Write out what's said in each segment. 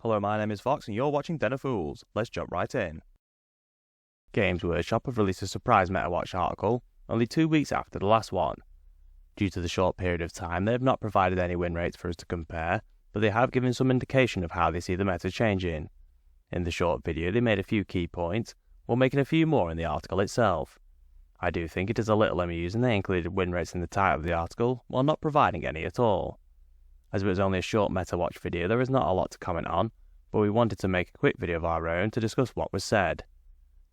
Hello, my name is Fox and you're watching Den of Fools. Let's jump right in. Games Workshop have released a surprise Metawatch article only 2 weeks after the last one. Due to the short period of time, they have not provided any win rates for us to compare, but they have given some indication of how they see the meta changing. In the short video, they made a few key points, while making a few more in the article itself. I do think it is a little amusing they included win rates in the title of the article, while not providing any at all. As it was only a short Metawatch video, there is not a lot to comment on, but we wanted to make a quick video of our own to discuss what was said.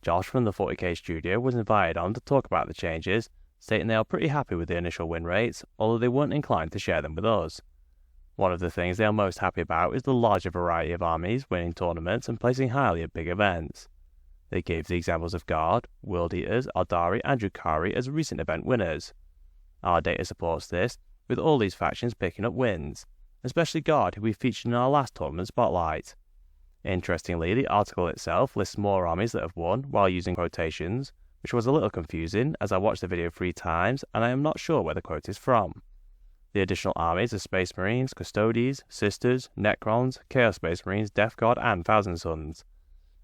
Josh from the 40k studio was invited on to talk about the changes, stating they are pretty happy with the initial win rates, although they weren't inclined to share them with us. One of the things they are most happy about is the larger variety of armies winning tournaments and placing highly at big events. They gave the examples of Guard, World Eaters, Aldari and Drukhari as recent event winners. Our data supports this, with all these factions picking up wins, especially Guard, who we featured in our last tournament spotlight. Interestingly, the article itself lists more armies that have won while using quotations, which was a little confusing as I watched the video 3 times and I am not sure where the quote is from. The additional armies are Space Marines, Custodes, Sisters, Necrons, Chaos Space Marines, Death Guard and Thousand Sons.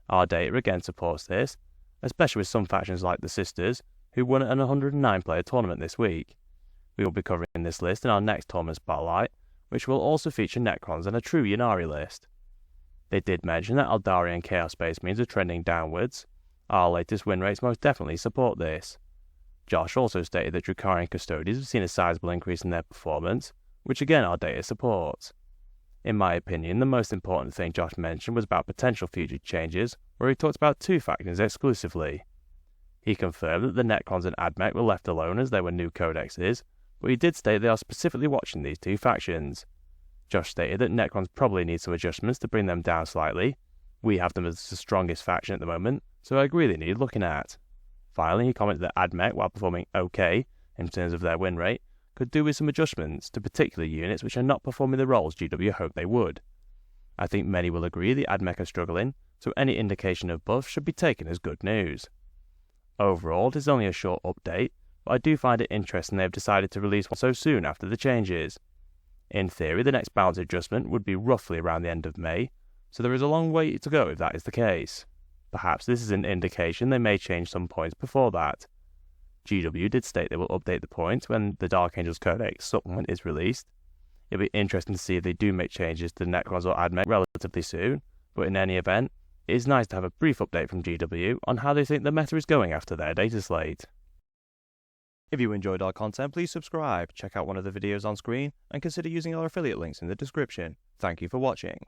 Our data again supports this, especially with some factions like the Sisters, who won an 109 player tournament this week. We will be covering this list in our next tournament spotlight, which will also feature Necrons and a true Ynnari list. They did mention that Aldari and Chaos Space Marines are trending downwards. Our latest win rates most definitely support this. Josh also stated that Drukhari and Custodes have seen a sizable increase in their performance, which again our data supports. In my opinion, the most important thing Josh mentioned was about potential future changes, where he talked about 2 factions exclusively. He confirmed that the Necrons and Admech were left alone as there were new codexes, but he did state they are specifically watching these 2 factions. Josh stated that Necrons probably need some adjustments to bring them down slightly. We have them as the strongest faction at the moment, so I agree they need looking at. Finally, he commented that Admech, while performing okay in terms of their win rate, could do with some adjustments to particular units which are not performing the roles GW hoped they would. I think many will agree the Admech are struggling, so any indication of buffs should be taken as good news. Overall, it is only a short update, but I do find it interesting they have decided to release one so soon after the changes. In theory, the next balance adjustment would be roughly around the end of May, so there is a long way to go if that is the case. Perhaps this is an indication they may change some points before that. GW did state they will update the points when the Dark Angels Codex supplement is released. It'll be interesting to see if they do make changes to Necrons or Admech relatively soon, but in any event, it is nice to have a brief update from GW on how they think the meta is going after their data slate. If you enjoyed our content, please subscribe, check out one of the videos on screen, and consider using our affiliate links in the description. Thank you for watching.